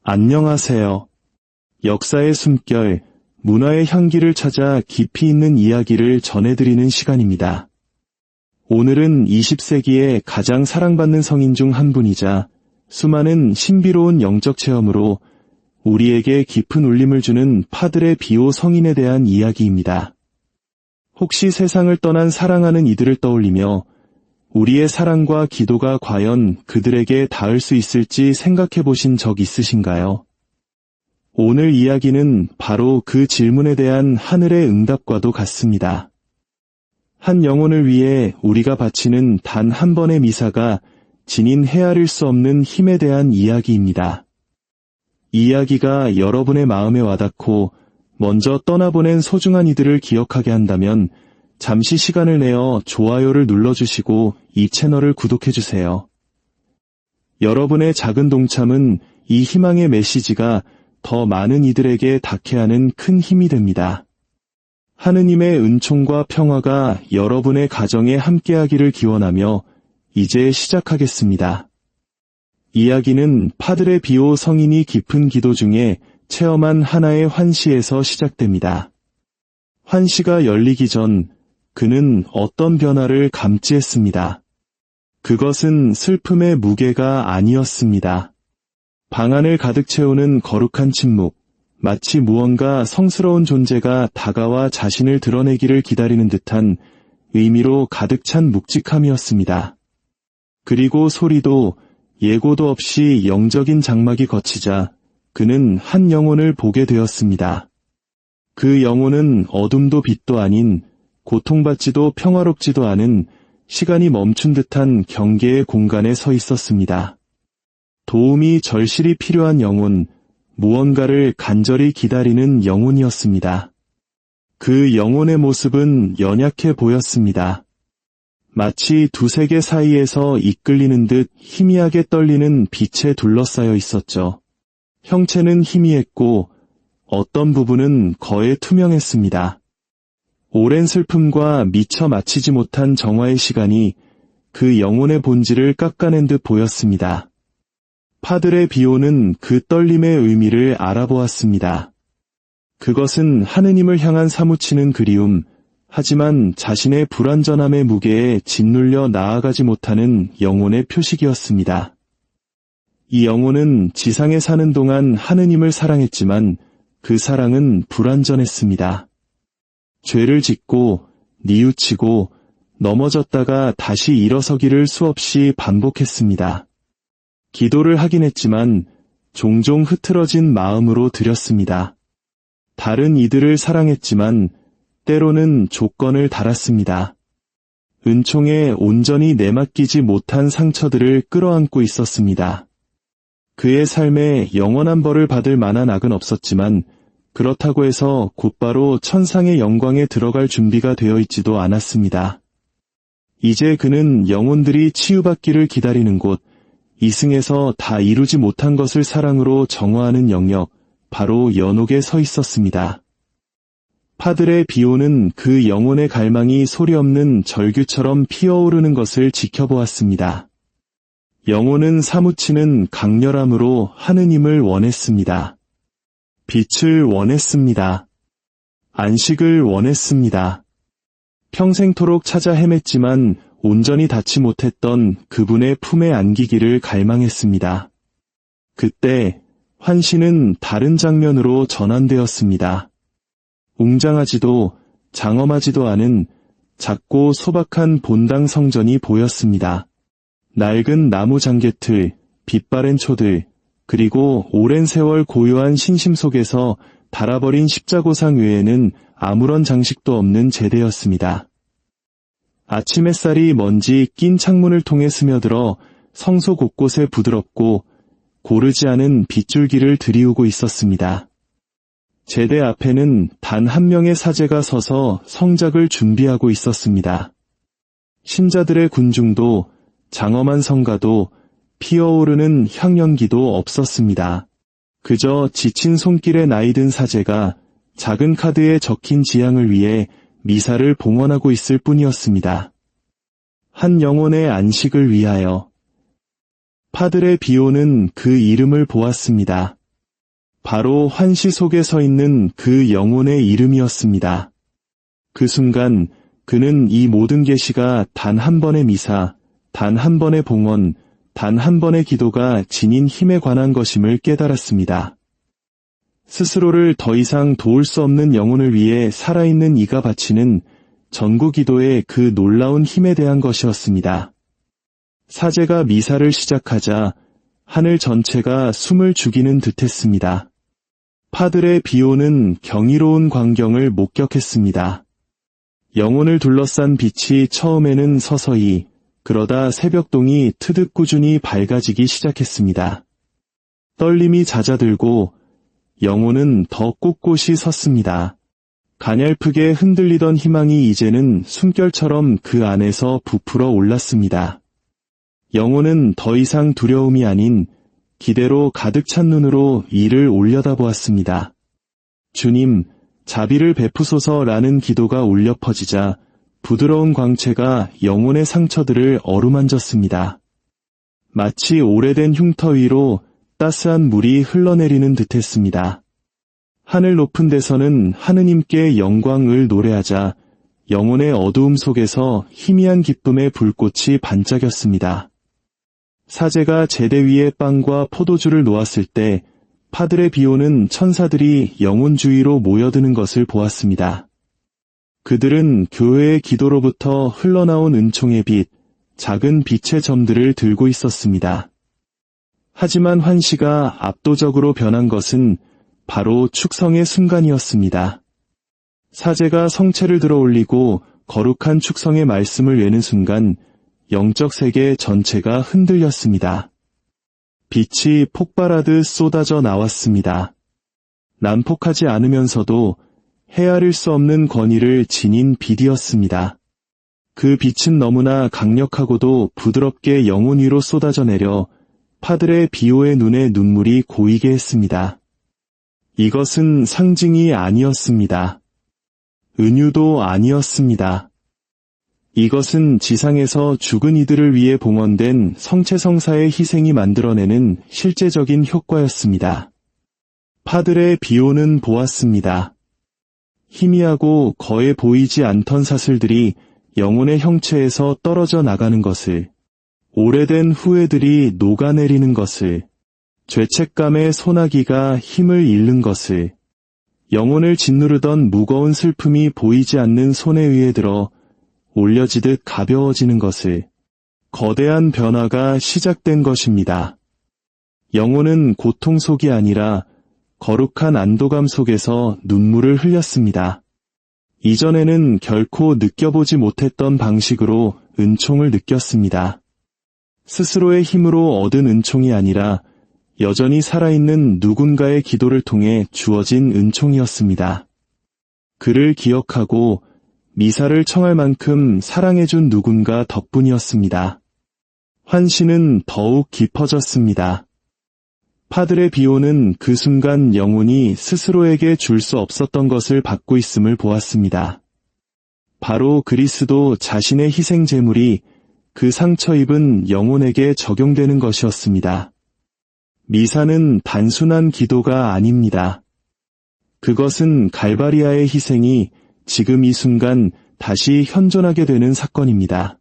안녕하세요. 역사의 숨결, 문화의 향기를 찾아 깊이 있는 이야기를 전해드리는 시간입니다. 오늘은 20세기의 가장 사랑받는 성인 중 한 분이자 수많은 신비로운 영적 체험으로 우리에게 깊은 울림을 주는 파드레 비오 성인에 대한 이야기입니다. 혹시 세상을 떠난 사랑하는 이들을 떠올리며 우리의 사랑과 기도가 과연 그들에게 닿을 수 있을지 생각해 보신 적 있으신가요? 오늘 이야기는 바로 그 질문에 대한 하늘의 응답과도 같습니다. 한 영혼을 위해 우리가 바치는 단 한 번의 미사가 지닌 헤아릴 수 없는 힘에 대한 이야기입니다. 이 이야기가 여러분의 마음에 와닿고 먼저 떠나보낸 소중한 이들을 기억하게 한다면 잠시 시간을 내어 좋아요를 눌러주시고 이 채널을 구독해주세요. 여러분의 작은 동참은 이 희망의 메시지가 더 많은 이들에게 닿게 하는 큰 힘이 됩니다. 하느님의 은총과 평화가 여러분의 가정에 함께하기를 기원하며 이제 시작하겠습니다. 이야기는 파드레 비오 성인이 깊은 기도 중에 체험한 하나의 환시에서 시작됩니다. 환시가 열리기 전 그는 어떤 변화를 감지했습니다. 그것은 슬픔의 무게가 아니었습니다. 방 안을 가득 채우는 거룩한 침묵, 마치 무언가 성스러운 존재가 다가와 자신을 드러내기를 기다리는 듯한 의미로 가득 찬 묵직함이었습니다. 그리고 소리도 예고도 없이 영적인 장막이 걷히자 그는 한 영혼을 보게 되었습니다. 그 영혼은 어둠도 빛도 아닌 고통받지도 평화롭지도 않은 시간이 멈춘 듯한 경계의 공간에 서 있었습니다. 도움이 절실히 필요한 영혼, 무언가를 간절히 기다리는 영혼이었습니다. 그 영혼의 모습은 연약해 보였습니다. 마치 두 세계 사이에서 이끌리는 듯 희미하게 떨리는 빛에 둘러싸여 있었죠. 형체는 희미했고 어떤 부분은 거의 투명했습니다. 오랜 슬픔과 미처 마치지 못한 정화의 시간이 그 영혼의 본질을 깎아낸 듯 보였습니다. 파드레 비오는 그 떨림의 의미를 알아보았습니다. 그것은 하느님을 향한 사무치는 그리움, 하지만 자신의 불완전함의 무게에 짓눌려 나아가지 못하는 영혼의 표식이었습니다. 이 영혼은 지상에 사는 동안 하느님을 사랑했지만 그 사랑은 불완전했습니다. 죄를 짓고 뉘우치고 넘어졌다가 다시 일어서기를 수없이 반복했습니다. 기도를 하긴 했지만 종종 흐트러진 마음으로 드렸습니다. 다른 이들을 사랑했지만 때로는 조건을 달았습니다. 은총에 온전히 내맡기지 못한 상처들을 끌어안고 있었습니다. 그의 삶에 영원한 벌을 받을 만한 악은 없었지만 그렇다고 해서 곧바로 천상의 영광에 들어갈 준비가 되어 있지도 않았습니다. 이제 그는 영혼들이 치유받기를 기다리는 곳, 이승에서 다 이루지 못한 것을 사랑으로 정화하는 영역, 바로 연옥에 서 있었습니다. 파드레 비오는 그 영혼의 갈망이 소리 없는 절규처럼 피어오르는 것을 지켜보았습니다. 영혼은 사무치는 강렬함으로 하느님을 원했습니다. 빛을 원했습니다. 안식을 원했습니다. 평생토록 찾아 헤맸지만 온전히 닿지 못했던 그분의 품에 안기기를 갈망했습니다. 그때 환시는 다른 장면으로 전환되었습니다. 웅장하지도 장엄하지도 않은 작고 소박한 본당 성전이 보였습니다. 낡은 나무 장개틀, 빛바랜 초들, 그리고 오랜 세월 고요한 신심 속에서 닳아버린 십자고상 외에는 아무런 장식도 없는 제대였습니다. 아침 햇살이 먼지 낀 창문을 통해 스며들어 성소 곳곳에 부드럽고 고르지 않은 빗줄기를 들이우고 있었습니다. 제대 앞에는 단 한 명의 사제가 서서 성작을 준비하고 있었습니다. 신자들의 군중도 장엄한 성가도 피어오르는 향연기도 없었습니다. 그저 지친 손길에 나이든 사제가 작은 카드에 적힌 지향을 위해 미사를 봉헌하고 있을 뿐이었습니다. 한 영혼의 안식을 위하여. 파드레 비오는 그 이름을 보았습니다. 바로 환시 속에 서 있는 그 영혼의 이름이었습니다. 그 순간 그는 이 모든 계시가 단 한 번의 미사, 단 한 번의 봉헌, 단 한 번의 기도가 지닌 힘에 관한 것임을 깨달았습니다. 스스로를 더 이상 도울 수 없는 영혼을 위해 살아있는 이가 바치는 전구 기도의 그 놀라운 힘에 대한 것이었습니다. 사제가 미사를 시작하자 하늘 전체가 숨을 죽이는 듯했습니다. 파들의 비오는 경이로운 광경을 목격했습니다. 영혼을 둘러싼 빛이 처음에는 서서히, 그러다 새벽동이 트득 꾸준히 밝아지기 시작했습니다. 떨림이 잦아들고 영혼은 더 꼿꼿이 섰습니다. 가냘프게 흔들리던 희망이 이제는 숨결처럼 그 안에서 부풀어 올랐습니다. 영혼은 더 이상 두려움이 아닌 기대로 가득 찬 눈으로 이를 올려다보았습니다. 주님, 자비를 베푸소서라는 기도가 울려 퍼지자 부드러운 광채가 영혼의 상처들을 어루만졌습니다. 마치 오래된 흉터 위로 따스한 물이 흘러내리는 듯했습니다. 하늘 높은 데서는 하느님께 영광을 노래하자 영혼의 어두움 속에서 희미한 기쁨의 불꽃이 반짝였습니다. 사제가 제대 위에 빵과 포도주를 놓았을 때 파들의 비오는 천사들이 영혼 주위로 모여드는 것을 보았습니다. 그들은 교회의 기도로부터 흘러나온 은총의 빛, 작은 빛의 점들을 들고 있었습니다. 하지만 환시가 압도적으로 변한 것은 바로 축성의 순간이었습니다. 사제가 성체를 들어 올리고 거룩한 축성의 말씀을 외는 순간 영적 세계 전체가 흔들렸습니다. 빛이 폭발하듯 쏟아져 나왔습니다. 난폭하지 않으면서도 헤아릴 수 없는 권위를 지닌 빛이었습니다. 그 빛은 너무나 강력하고도 부드럽게 영혼 위로 쏟아져 내려 파들의 비오의 눈에 눈물이 고이게 했습니다. 이것은 상징이 아니었습니다. 은유도 아니었습니다. 이것은 지상에서 죽은 이들을 위해 봉헌된 성체성사의 희생이 만들어내는 실제적인 효과였습니다. 파들의 비오는 보았습니다. 희미하고 거의 보이지 않던 사슬들이 영혼의 형체에서 떨어져 나가는 것을, 오래된 후회들이 녹아내리는 것을, 죄책감의 소나기가 힘을 잃는 것을, 영혼을 짓누르던 무거운 슬픔이 보이지 않는 손에 위에 들어 올려지듯 가벼워지는 것을, 거대한 변화가 시작된 것입니다. 영혼은 고통 속이 아니라 거룩한 안도감 속에서 눈물을 흘렸습니다. 이전에는 결코 느껴보지 못했던 방식으로 은총을 느꼈습니다. 스스로의 힘으로 얻은 은총이 아니라 여전히 살아있는 누군가의 기도를 통해 주어진 은총이었습니다. 그를 기억하고 미사를 청할 만큼 사랑해준 누군가 덕분이었습니다. 환시는 더욱 깊어졌습니다. 파들의 비오는 그 순간 영혼이 스스로에게 줄 수 없었던 것을 받고 있음을 보았습니다. 바로 그리스도 자신의 희생 제물이 그 상처 입은 영혼에게 적용되는 것이었습니다. 미사는 단순한 기도가 아닙니다. 그것은 갈바리아의 희생이 지금 이 순간 다시 현존하게 되는 사건입니다.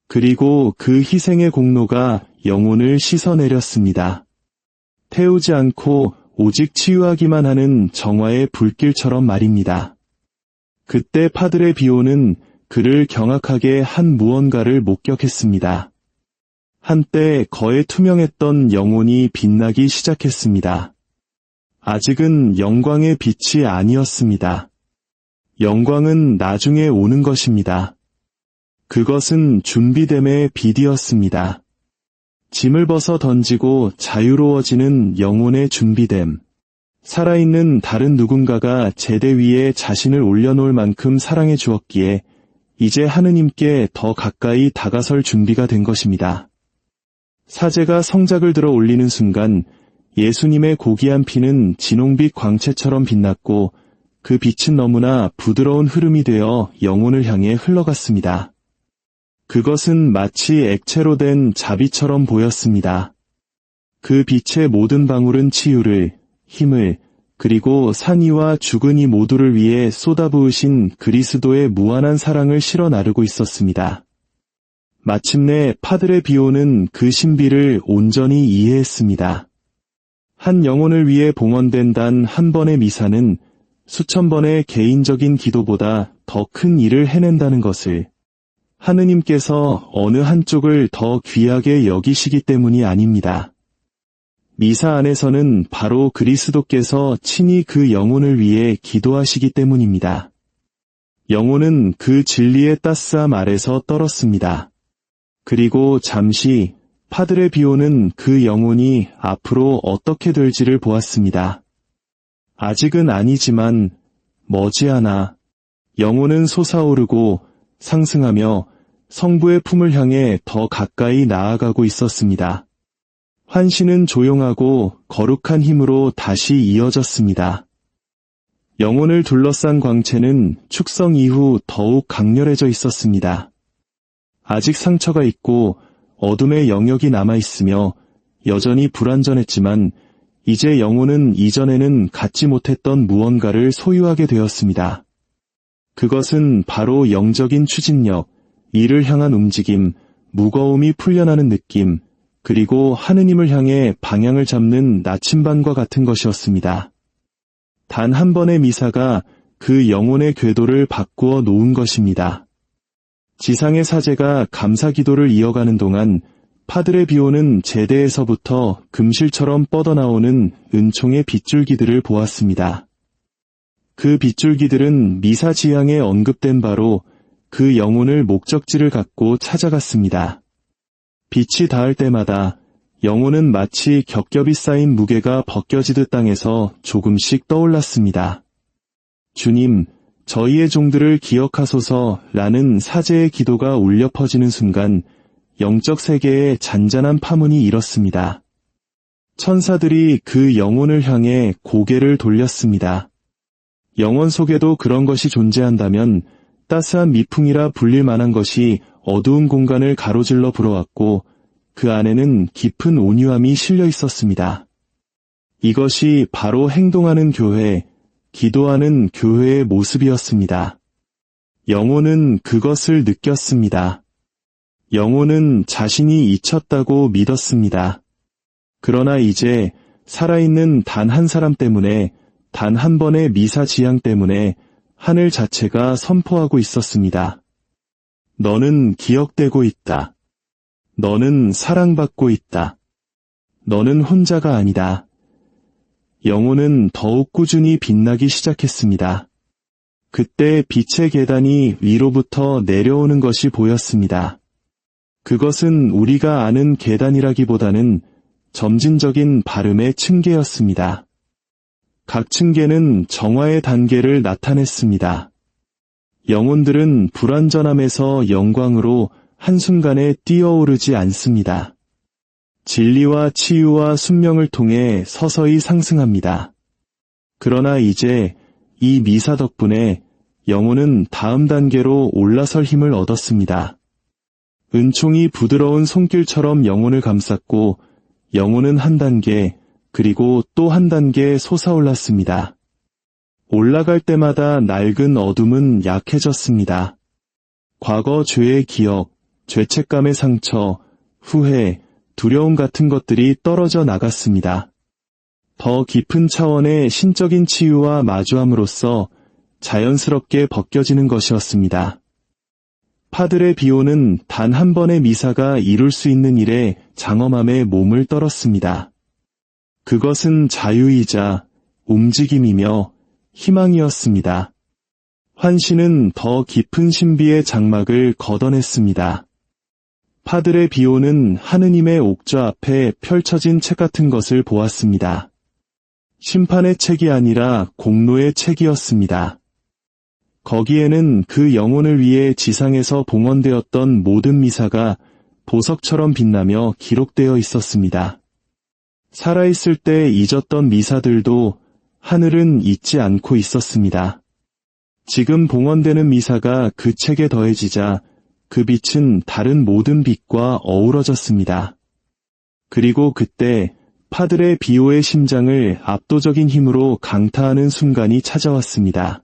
그리고 그 희생의 공로가 영혼을 씻어내렸습니다. 태우지 않고 오직 치유하기만 하는 정화의 불길처럼 말입니다. 그때 파들의 비오는 그를 경악하게 한 무언가를 목격했습니다. 한때 거의 투명했던 영혼이 빛나기 시작했습니다. 아직은 영광의 빛이 아니었습니다. 영광은 나중에 오는 것입니다. 그것은 준비됨의 빛이었습니다. 짐을 벗어 던지고 자유로워지는 영혼의 준비됨. 살아있는 다른 누군가가 제대 위에 자신을 올려놓을 만큼 사랑해 주었기에 이제 하느님께 더 가까이 다가설 준비가 된 것입니다. 사제가 성작을 들어 올리는 순간 예수님의 고귀한 피는 진홍빛 광채처럼 빛났고 그 빛은 너무나 부드러운 흐름이 되어 영혼을 향해 흘러갔습니다. 그것은 마치 액체로 된 자비처럼 보였습니다. 그 빛의 모든 방울은 치유를, 힘을, 그리고 산 이와 죽은 이 모두를 위해 쏟아부으신 그리스도의 무한한 사랑을 실어 나르고 있었습니다. 마침내 파드레 비오는 그 신비를 온전히 이해했습니다. 한 영혼을 위해 봉헌된 단 한 번의 미사는 수천 번의 개인적인 기도보다 더 큰 일을 해낸다는 것을, 하느님께서 어느 한쪽을 더 귀하게 여기시기 때문이 아닙니다. 미사 안에서는 바로 그리스도께서 친히 그 영혼을 위해 기도하시기 때문입니다. 영혼은 그 진리의 따스함 아래서 떨었습니다. 그리고 잠시 파드레 비오는 그 영혼이 앞으로 어떻게 될지를 보았습니다. 아직은 아니지만 머지않아 영혼은 솟아오르고 상승하며 성부의 품을 향해 더 가까이 나아가고 있었습니다. 환시는 조용하고 거룩한 힘으로 다시 이어졌습니다. 영혼을 둘러싼 광채는 축성 이후 더욱 강렬해져 있었습니다. 아직 상처가 있고 어둠의 영역이 남아있으며 여전히 불완전했지만 이제 영혼은 이전에는 갖지 못했던 무언가를 소유하게 되었습니다. 그것은 바로 영적인 추진력, 이를 향한 움직임, 무거움이 풀려나는 느낌, 그리고 하느님을 향해 방향을 잡는 나침반과 같은 것이었습니다. 단 한 번의 미사가 그 영혼의 궤도를 바꾸어 놓은 것입니다. 지상의 사제가 감사 기도를 이어가는 동안 파드레 비오는 제대에서부터 금실처럼 뻗어나오는 은총의 빗줄기들을 보았습니다. 그 빗줄기들은 미사 지향에 언급된 바로 그 영혼을 목적지를 갖고 찾아갔습니다. 빛이 닿을 때마다 영혼은 마치 겹겹이 쌓인 무게가 벗겨지듯 땅에서 조금씩 떠올랐습니다. 주님, 저희의 종들을 기억하소서라는 사제의 기도가 울려 퍼지는 순간 영적 세계에 잔잔한 파문이 일었습니다. 천사들이 그 영혼을 향해 고개를 돌렸습니다. 영혼 속에도 그런 것이 존재한다면 따스한 미풍이라 불릴 만한 것이 어두운 공간을 가로질러 불어왔고 그 안에는 깊은 온유함이 실려 있었습니다. 이것이 바로 행동하는 교회, 기도하는 교회의 모습이었습니다. 영혼은 그것을 느꼈습니다. 영혼은 자신이 잊혔다고 믿었습니다. 그러나 이제 살아있는 단 한 사람 때문에, 단 한 번의 미사 지향 때문에 하늘 자체가 선포하고 있었습니다. 너는 기억되고 있다. 너는 사랑받고 있다. 너는 혼자가 아니다. 영혼은 더욱 꾸준히 빛나기 시작했습니다. 그때 빛의 계단이 위로부터 내려오는 것이 보였습니다. 그것은 우리가 아는 계단이라기보다는 점진적인 발음의 층계였습니다. 각 층계는 정화의 단계를 나타냈습니다. 영혼들은 불완전함에서 영광으로 한순간에 뛰어오르지 않습니다. 진리와 치유와 순명을 통해 서서히 상승합니다. 그러나 이제 이 미사 덕분에 영혼은 다음 단계로 올라설 힘을 얻었습니다. 은총이 부드러운 손길처럼 영혼을 감쌌고 영혼은 한 단계, 그리고 또 한 단계 솟아올랐습니다. 올라갈 때마다 낡은 어둠은 약해졌습니다. 과거 죄의 기억, 죄책감의 상처, 후회, 두려움 같은 것들이 떨어져 나갔습니다. 더 깊은 차원의 신적인 치유와 마주함으로써 자연스럽게 벗겨지는 것이었습니다. 파드레 비오는 단 한 번의 미사가 이룰 수 있는 일에 장엄함에 몸을 떨었습니다. 그것은 자유이자 움직임이며 희망이었습니다. 환시는 더 깊은 신비의 장막을 걷어냈습니다. 파드레 비오는 하느님의 옥좌 앞에 펼쳐진 책 같은 것을 보았습니다. 심판의 책이 아니라 공로의 책이었습니다. 거기에는 그 영혼을 위해 지상에서 봉헌되었던 모든 미사가 보석처럼 빛나며 기록되어 있었습니다. 살아있을 때 잊었던 미사들도 하늘은 잊지 않고 있었습니다. 지금 봉헌되는 미사가 그 책에 더해지자 그 빛은 다른 모든 빛과 어우러졌습니다. 그리고 그때 파드레 비오의 심장을 압도적인 힘으로 강타하는 순간이 찾아왔습니다.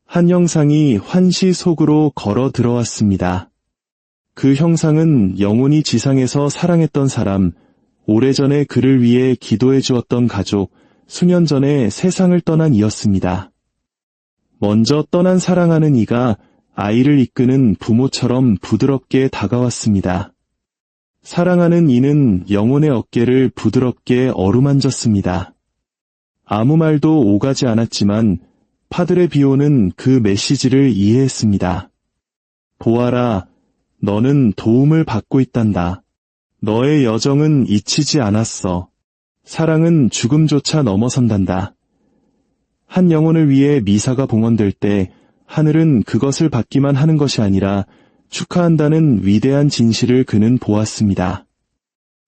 한 형상이 환시 속으로 걸어 들어왔습니다. 그 형상은 영원히 지상에서 사랑했던 사람, 오래전에 그를 위해 기도해 주었던 가족, 수년 전에 세상을 떠난 이였습니다. 먼저 떠난 사랑하는 이가 아이를 이끄는 부모처럼 부드럽게 다가왔습니다. 사랑하는 이는 영혼의 어깨를 부드럽게 어루만졌습니다. 아무 말도 오가지 않았지만 파드레 비오는 그 메시지를 이해했습니다. 보아라, 너는 도움을 받고 있단다. 너의 여정은 잊히지 않았어. 사랑은 죽음조차 넘어선단다. 한 영혼을 위해 미사가 봉헌될 때 하늘은 그것을 받기만 하는 것이 아니라 축하한다는 위대한 진실을 그는 보았습니다.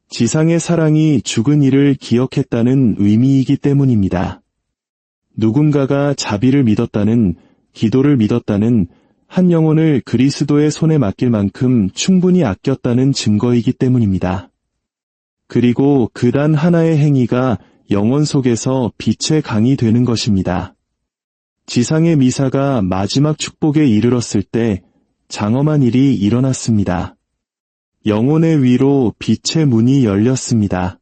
지상의 사랑이 죽은 이를 기억했다는 의미이기 때문입니다. 누군가가 자비를 믿었다는, 기도를 믿었다는, 한 영혼을 그리스도의 손에 맡길 만큼 충분히 아꼈다는 증거이기 때문입니다. 그리고 그 단 하나의 행위가 영혼 속에서 빛의 강이 되는 것입니다. 지상의 미사가 마지막 축복에 이르렀을 때 장엄한 일이 일어났습니다. 영혼의 위로 빛의 문이 열렸습니다.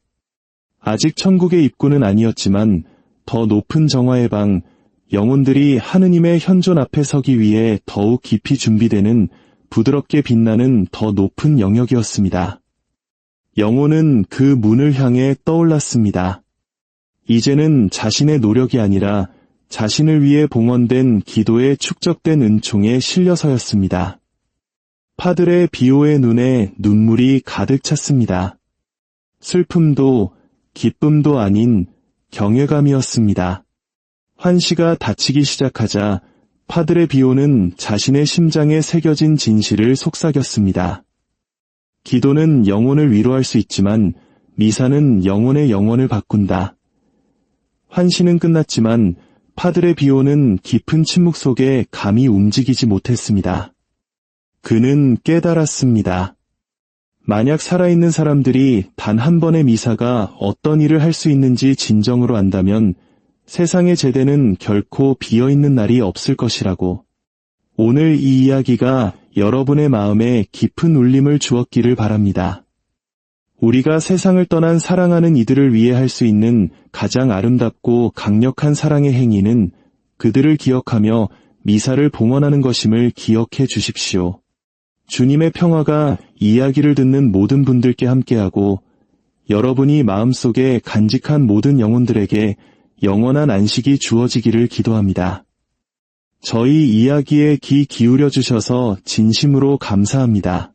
아직 천국의 입구는 아니었지만 더 높은 정화의 방, 영혼들이 하느님의 현존 앞에 서기 위해 더욱 깊이 준비되는 부드럽게 빛나는 더 높은 영역이었습니다. 영혼은 그 문을 향해 떠올랐습니다. 이제는 자신의 노력이 아니라 자신을 위해 봉헌된 기도에 축적된 은총에 실려서였습니다. 파드레 비오의 눈에 눈물이 가득 찼습니다. 슬픔도 기쁨도 아닌 경외감이었습니다. 환시가 닫히기 시작하자 파드레 비오는 자신의 심장에 새겨진 진실을 속삭였습니다. 기도는 영혼을 위로할 수 있지만 미사는 영혼의 영혼을 바꾼다. 환시는 끝났지만 파드레 비오는 깊은 침묵 속에 감히 움직이지 못했습니다. 그는 깨달았습니다. 만약 살아있는 사람들이 단 한 번의 미사가 어떤 일을 할 수 있는지 진정으로 안다면 세상의 제대는 결코 비어있는 날이 없을 것이라고. 오늘 이 이야기가 여러분의 마음에 깊은 울림을 주었기를 바랍니다. 우리가 세상을 떠난 사랑하는 이들을 위해 할 수 있는 가장 아름답고 강력한 사랑의 행위는 그들을 기억하며 미사를 봉헌하는 것임을 기억해 주십시오. 주님의 평화가 이야기를 듣는 모든 분들께 함께하고 여러분이 마음속에 간직한 모든 영혼들에게 영원한 안식이 주어지기를 기도합니다. 저희 이야기에 귀 기울여 주셔서 진심으로 감사합니다.